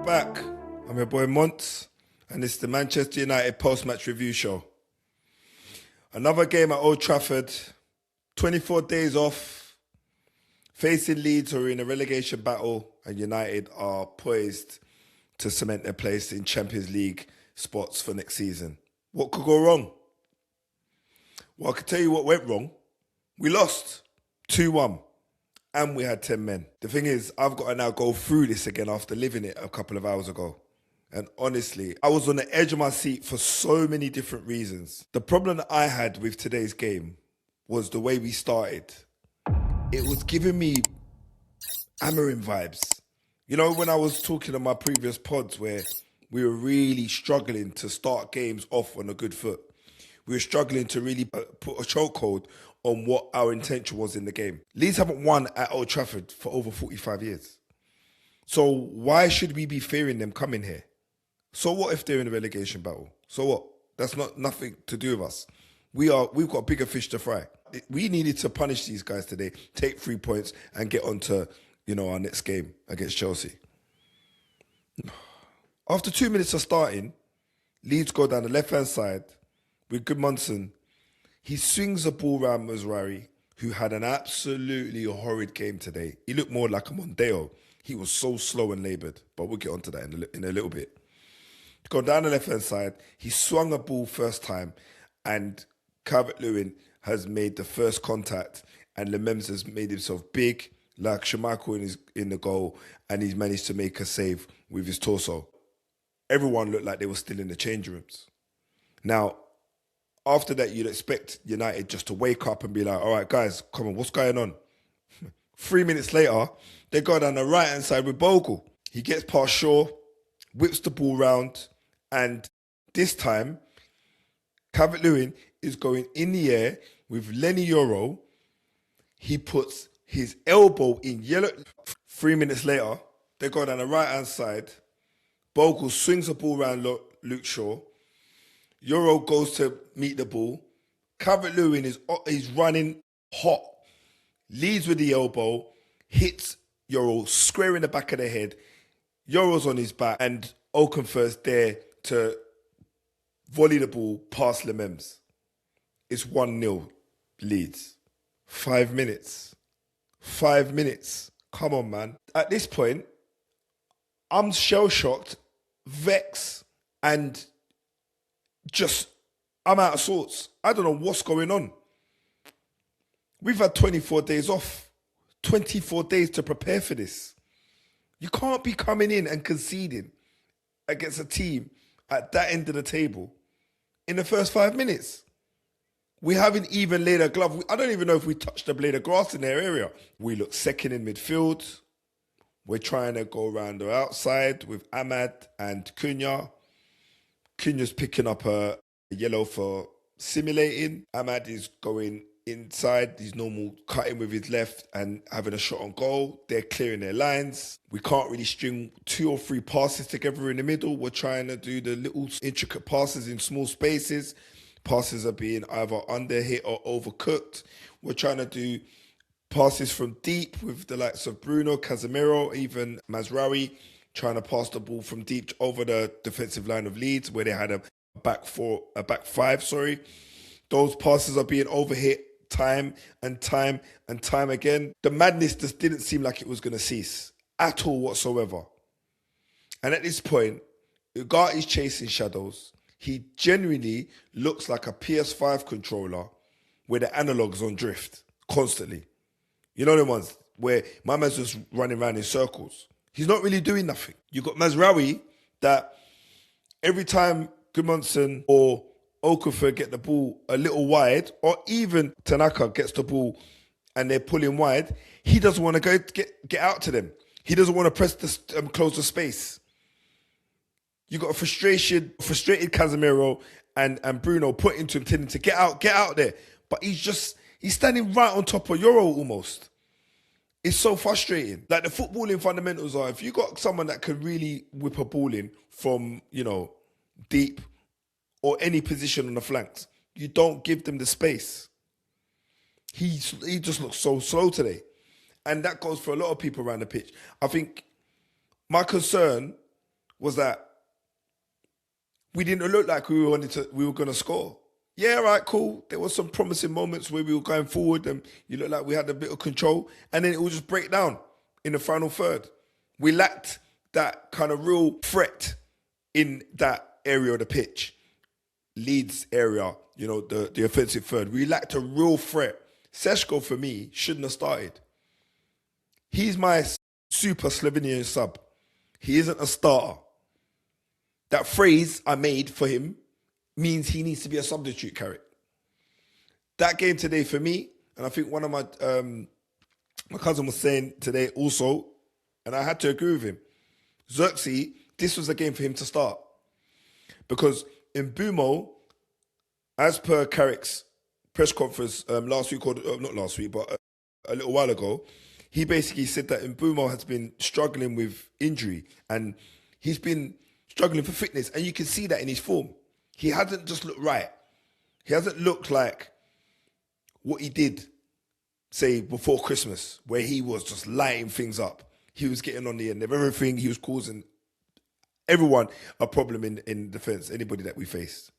Back. I'm your boy Mont, and it's the Manchester United post-match review show. Another game at Old Trafford, 24 days off, facing Leeds who are in a relegation battle, and United are poised to cement their place in Champions League spots for next season. What could go wrong? Well, I can tell you what went wrong. We lost 2-1. And we had 10 men. The thing is, I've got to now go through this again after living it a couple of hours ago. And honestly, I was on the edge of my seat for so many different reasons. The problem that I had with today's game was the way we started. It was giving me Amorim vibes. You know, when I was talking on my previous pods where we were really struggling to start games off on a good foot. We were struggling to really put a chokehold on what our intention was in the game. Leeds haven't won at Old Trafford for over 45 years. So why should we be fearing them coming here? So what if they're in a relegation battle? So what? That's nothing to do with us. We've got bigger fish to fry. We needed to punish these guys today, take 3 points and get on to, our next game against Chelsea. After 2 minutes of starting, Leeds go down the left-hand side with Gudmundsson. He swings the ball around Mazraoui, who had an absolutely horrid game today. He looked more like a Mondeo. He was so slow and laboured, but we'll get onto that in a little bit. Gone down the left-hand side, he swung a ball first time, and Calvert-Lewin has made the first contact, and Lemens has made himself big, like Schmeichel in the goal, and he's managed to make a save with his torso. Everyone looked like they were still in the change rooms. Now, after that, you'd expect United just to wake up and be like, all right, guys, come on, what's going on? 3 minutes later, they go down the right-hand side with Bogle. He gets past Shaw, whips the ball round, and this time, Calvert-Lewin is going in the air with Lenny Yoro. He puts his elbow in yellow. 3 minutes later, they go down the right-hand side. Bogle swings the ball around Luke Shaw. Yoro goes to meet the ball. Calvert-Lewin is running hot. Leads with the elbow. Hits Yoro square in the back of the head. Yoro's on his back. And Okafor's there to volley the ball past Lemens. It's 1-0 Leeds. 5 minutes. 5 minutes. Come on, man. At this point, I'm shell-shocked, vexed, and I'm out of sorts. I don't know what's going on. We've had 24 days off. 24 days to prepare for this. You can't be coming in and conceding against a team at that end of the table in the first 5 minutes. We haven't even laid a glove. I don't even know if we touched a blade of grass in their area. We look second in midfield. We're trying to go around the outside with Ahmad and Cunha. Cunha's picking up a yellow for simulating. Ahmad is going inside. He's normal cutting with his left and having a shot on goal. They're clearing their lines. We can't really string 2 or 3 passes together in the middle. We're trying to do the little intricate passes in small spaces. Passes are being either underhit or overcooked. We're trying to do passes from deep with the likes of Bruno, Casemiro, even Mazraoui, trying to pass the ball from deep over the defensive line of Leeds, where they had a back five. Those passes are being overhit time and time again. The madness just didn't seem like it was going to cease at all whatsoever. And at this point, Ugarte's chasing shadows. He genuinely looks like a PS5 controller where the analog's on drift constantly. You know the ones where my man's just running around in circles. He's not really doing nothing. You've got Mazraoui that every time Gudmundsson or Okafor get the ball a little wide, or even Tanaka gets the ball and they're pulling wide, he doesn't want to get out to them. He doesn't want to press close the space. You got a frustrated Casemiro and Bruno putting to him, telling him to get out there. But he's standing right on top of Euro almost. It's so frustrating. Like the footballing fundamentals are, if you got someone that can really whip a ball in from, deep or any position on the flanks, you don't give them the space. He just looks so slow today. And that goes for a lot of people around the pitch. I think my concern was that we didn't look like we were going to score. Yeah, right, cool. There were some promising moments where we were going forward and you looked like we had a bit of control, and then it would just break down in the final third. We lacked that kind of real threat in that area of the pitch. Leeds area, the offensive third. We lacked a real threat. Sesko, for me, shouldn't have started. He's my super Slovenian sub. He isn't a starter. That phrase I made for him means he needs to be a substitute, Carrick. That game today for me, and I think one of my cousin was saying today also, and I had to agree with him, Xerxes, this was a game for him to start. Because Mbeumo, as per Carrick's press conference last week, or not last week, but a little while ago, he basically said that Mbeumo has been struggling with injury and he's been struggling for fitness, and you can see that in his form. He hasn't just looked right. He hasn't looked like what he did, say, before Christmas, where he was just lighting things up. He was getting on the end of everything. He was causing everyone a problem in defence, anybody that we faced.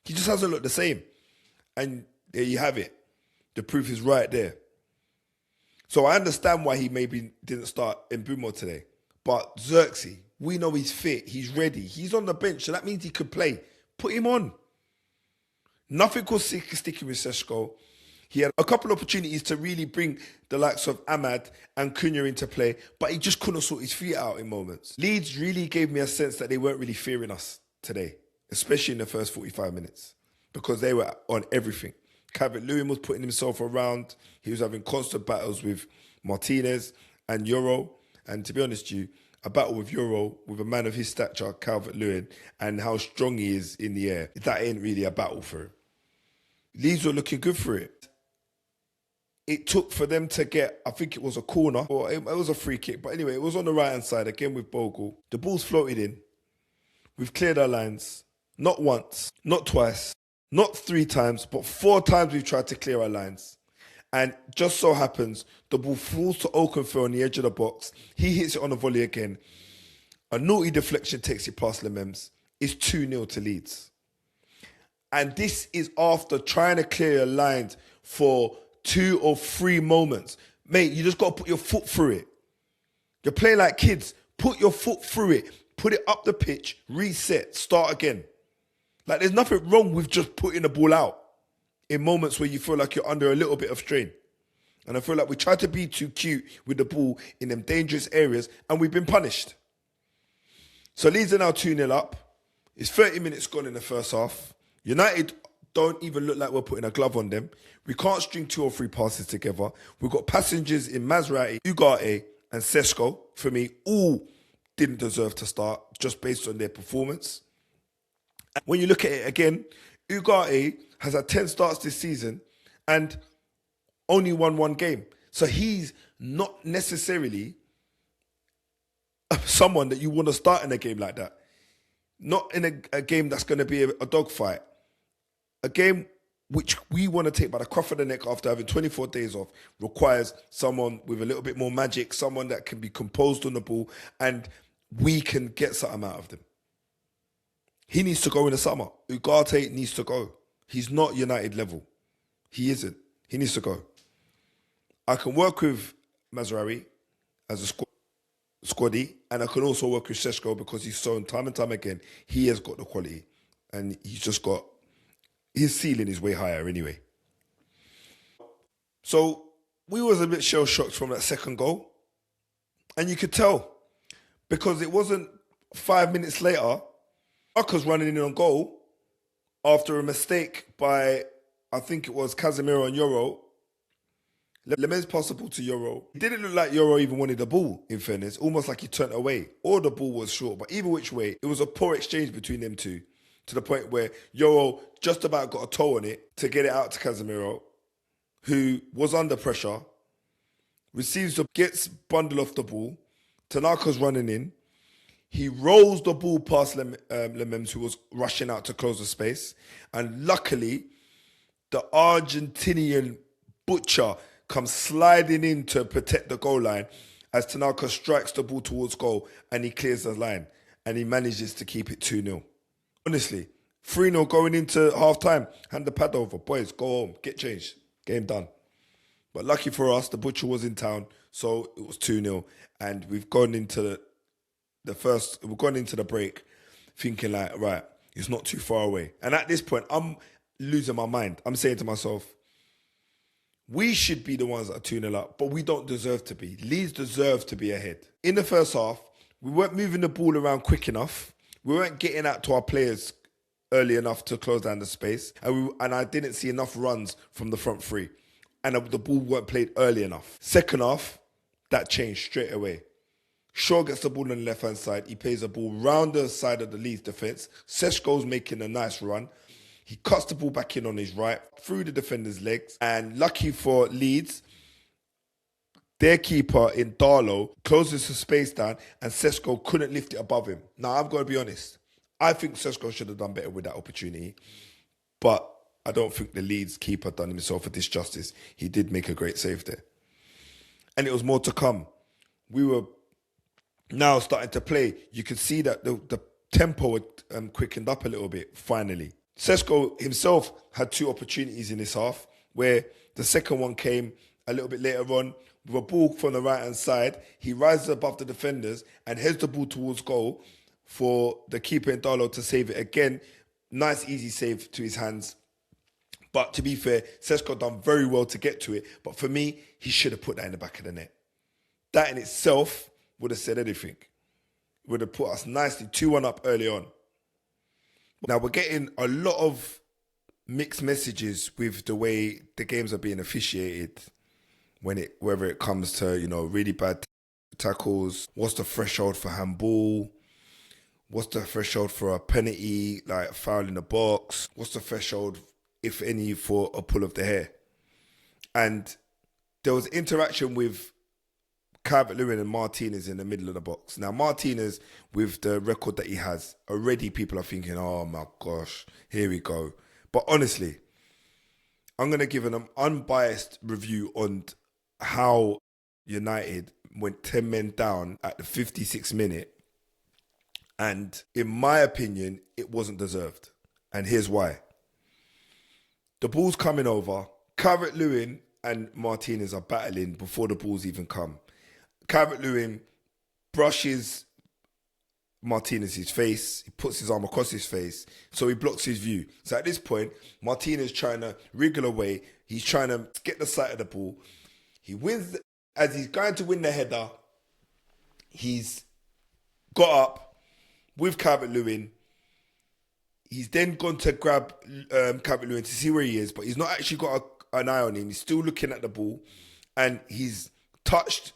He just hasn't looked the same. And there you have it. The proof is right there. So I understand why he maybe didn't start Mbeumo today. But Xerxes, we know he's fit. He's ready. He's on the bench, so that means he could play. Put him on. Nothing was sticking with Sesko. He had a couple of opportunities to really bring the likes of Ahmad and Cunha into play, but he just couldn't sort his feet out in moments. Leeds really gave me a sense that they weren't really fearing us today, especially in the first 45 minutes, because they were on everything. Calvert-Lewin was putting himself around. He was having constant battles with Martinez and Euro. And to be honest with you, a battle with Euro, with a man of his stature, Calvert-Lewin, and how strong he is in the air, that ain't really a battle for him. Leeds were looking good for it. It took for them to get, I think it was a corner, or it was a free kick. But anyway, it was on the right-hand side, again with Bogle. The ball's floated in. We've cleared our lines. Not once, not twice, not 3 times, but 4 times we've tried to clear our lines. And just so happens, the ball falls to Okafor on the edge of the box. He hits it on a volley again. A naughty deflection takes it past Lemems. It's 2-0 to Leeds. And this is after trying to clear your lines for 2 or 3 moments. Mate, you just got to put your foot through it. You're playing like kids. Put your foot through it. Put it up the pitch. Reset. Start again. Like, there's nothing wrong with just putting the ball out in moments where you feel like you're under a little bit of strain. And I feel like we try to be too cute with the ball in them dangerous areas, and we've been punished. So Leeds are now 2-0 up. It's 30 minutes gone in the first half. United don't even look like we're putting a glove on them. We can't string 2 or 3 passes together. We've got passengers in Mazraoui, Ugarte and Sesko. For me, all didn't deserve to start just based on their performance. When you look at it again, Ugarte has had 10 starts this season and only won 1 game. So he's not necessarily someone that you want to start in a game like that. Not in a game that's going to be a dogfight. A game which we want to take by the crop of the neck after having 24 days off requires someone with a little bit more magic, someone that can be composed on the ball, and we can get something out of them. He needs to go in the summer. Ugarte needs to go. He's not United level. He isn't. He needs to go. I can work with Mazraoui as a squaddy, and I can also work with Sesko because he's shown time and time again he has got the quality, and he's just got his ceiling is way higher anyway. So we was a bit shell-shocked from that second goal, and you could tell because it wasn't 5 minutes later. Marcus running in on goal after a mistake by, I think it was Casemiro and Euro. Lemems passed the ball to Euro. It didn't look like Euro even wanted the ball, in fairness. Almost like he turned away. Or the ball was short. But either which way, it was a poor exchange between them two. To the point where Euro just about got a toe on it to get it out to Casemiro, who was under pressure, gets bundled off the ball. Tanaka's running in. He rolls the ball past Lemems, who was rushing out to close the space. And luckily, the Argentinian butcher comes sliding in to protect the goal line as Tanaka strikes the ball towards goal and he clears the line. and he manages to keep it 2-0. Honestly, 3-0 going into half-time, hand the pad over. Boys, go home, get changed. Game done. But lucky for us, the butcher was in town, so it was 2-0. And we've gone into the break thinking like, right, it's not too far away. And at this point, I'm losing my mind. I'm saying to myself, we should be the ones that are 2-0 up, but we don't deserve to be. Leeds deserve to be ahead. In the first half, we weren't moving the ball around quick enough. We weren't getting out to our players early enough to close down the space. And I didn't see enough runs from the front three. And the ball weren't played early enough. Second half, that changed straight away. Shaw gets the ball on the left-hand side. He plays the ball round the side of the Leeds defence. Sesko's making a nice run. He cuts the ball back in on his right, through the defender's legs. And lucky for Leeds, their keeper in Dalot closes the space down and Sesko couldn't lift it above him. Now, I've got to be honest. I think Sesko should have done better with that opportunity. But I don't think the Leeds keeper done himself a disjustice. He did make a great save there. And it was more to come. We were now starting to play. You could see that the tempo had quickened up a little bit, finally. Sesko himself had 2 opportunities in this half, where the second one came a little bit later on. With a ball from the right-hand side, he rises above the defenders and heads the ball towards goal for the keeper in Dalot to save it again. Nice, easy save to his hands. But to be fair, Sesko done very well to get to it. But for me, he should have put that in the back of the net. That in itself would have said anything. Would have put us nicely 2-1 up early on. Now, we're getting a lot of mixed messages with the way the games are being officiated, whether it comes to, really bad tackles. What's the threshold for handball? What's the threshold for a penalty, like foul in the box? What's the threshold, if any, for a pull of the hair? And there was interaction with Calvert-Lewin and Martinez in the middle of the box. Now, Martinez, with the record that he has, already people are thinking, oh my gosh, here we go. But honestly, I'm going to give an unbiased review on how United went 10 men down at the 56th minute. And in my opinion, it wasn't deserved. And here's why. The ball's coming over. Calvert-Lewin and Martinez are battling before the ball's even come. Calvert-Lewin brushes Martinez's face. He puts his arm across his face, so he blocks his view. So at this point, Martinez trying to wriggle away. He's trying to get the sight of the ball. He wins. As he's going to win the header, he's got up with Calvert-Lewin. He's then gone to grab Calvert-Lewin to see where he is, but he's not actually got an eye on him. He's still looking at the ball, and he's touched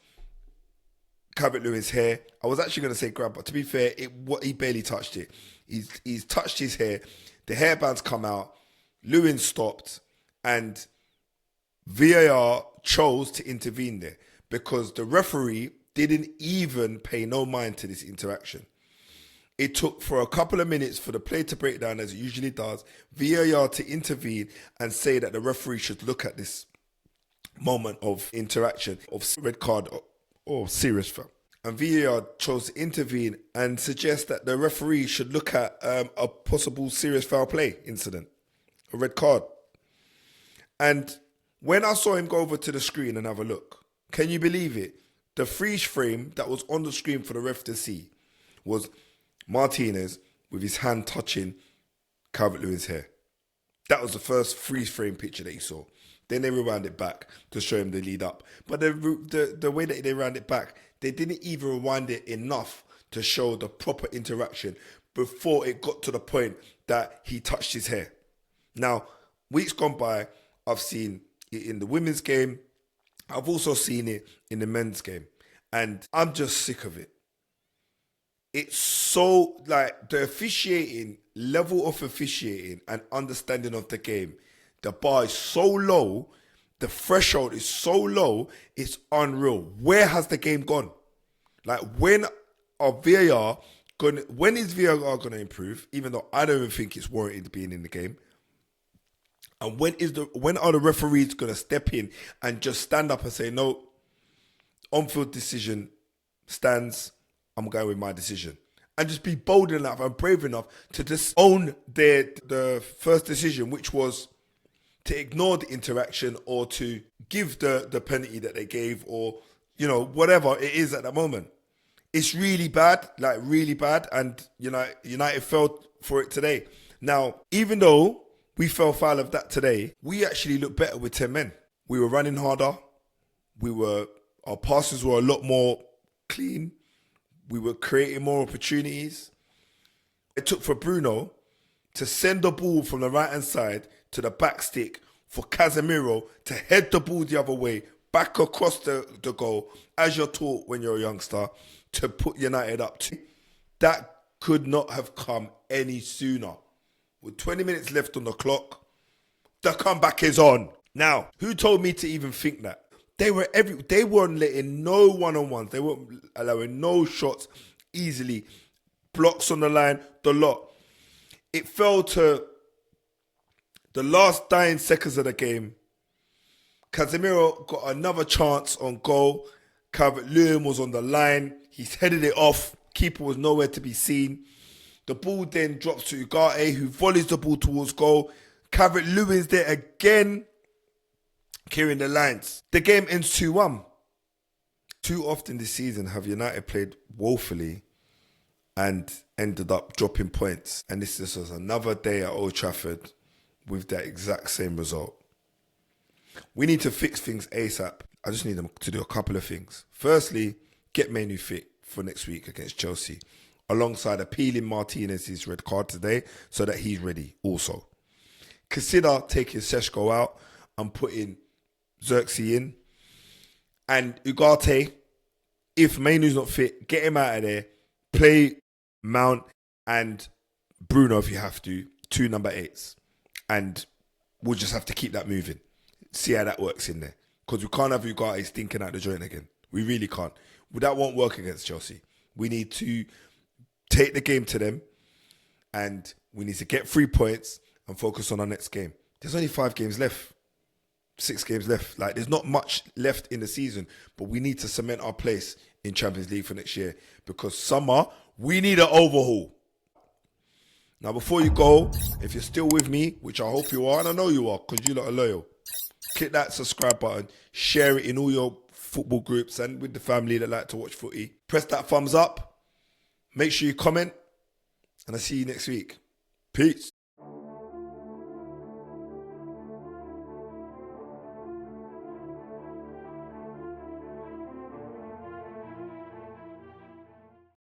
Calvert-Lewin's hair. I was actually going to say grab, but to be fair, he barely touched it. He's touched his hair. The hairband's come out. Lewin stopped, and VAR chose to intervene there because the referee didn't even pay no mind to this interaction. It took for a couple of minutes for the play to break down, as it usually does, VAR to intervene and say that the referee should look at this moment of interaction, of red card or serious foul. And VAR chose to intervene and suggest that the referee should look at a possible serious foul play incident, a red card. And when I saw him go over to the screen and have a look, can you believe it? The freeze frame that was on the screen for the ref to see was Martinez with his hand touching Calvert-Lewin's hair. That was the first freeze frame picture that he saw. Then they rewound it back to show him the lead up. But the way that they round it back, they didn't even rewind it enough to show the proper interaction before it got to the point that he touched his hair. Now, weeks gone by, I've seen it in the women's game. I've also seen it in the men's game. And I'm just sick of it. It's so, like, the officiating, level of officiating and understanding of the game, the bar is so low, the threshold is so low, it's unreal. Where has the game gone? Like, when is VAR gonna improve? Even though I don't even think it's warranted being in the game. And when are the referees gonna step in and just stand up and say, no, on-field decision stands, I'm going with my decision. and just be bold enough and brave enough to just own the first decision, which was to ignore the interaction or to give the penalty that they gave, or, you know, whatever it is at the moment. It's really bad, like really bad, and United fell for it today. Now, even though we fell foul of that today, we actually looked better with 10 men. We were running harder. Our passes were a lot more clean. We were creating more opportunities. It took for Bruno to send the ball from the right-hand side to the back stick for Casemiro to head the ball the other way, back across the goal, as you're taught when you're a youngster, to put United up. That could not have come any sooner. With 20 minutes left on the clock, the comeback is on. Now, who told me to even think that? They weren't letting no one-on-ones. They weren't allowing no shots easily. Blocks on the line, the lot. It fell to the last 9 seconds of the game. Casemiro got another chance on goal. Calvert-Lewin was on the line. He's headed it off. Keeper was nowhere to be seen. The ball then drops to Ugarte, who volleys the ball towards goal. Calvert-Lewin's there again, clearing the lines. The game ends 2-1. Too often this season have United played woefully and ended up dropping points. And this was another day at Old Trafford with that exact same result. We need to fix things ASAP. I just need them to do a couple of things. Firstly, get Manu fit for next week against Chelsea, alongside appealing Martinez's red card today so that he's ready also. Consider taking Sesko out and putting Xerxes in. And Ugarte, if Manu's not fit, get him out of there. Play Mount and Bruno if you have to, 2 number 8s. And we'll just have to keep that moving. See how that works in there. Because we can't have Ugarte stinking out the joint again. We really can't. That won't work against Chelsea. We need to take the game to them, and we need to get 3 points and focus on our next game. There's only 5 games left. 6 games left. Like, there's not much left in the season, but we need to cement our place in Champions League for next year, because summer, we need an overhaul. Now, before you go, if you're still with me, which I hope you are, and I know you are, because you lot are loyal, click that subscribe button, share it in all your football groups and with the family that like to watch footy. Press that thumbs up. Make sure you comment, and I'll see you next week. Peace.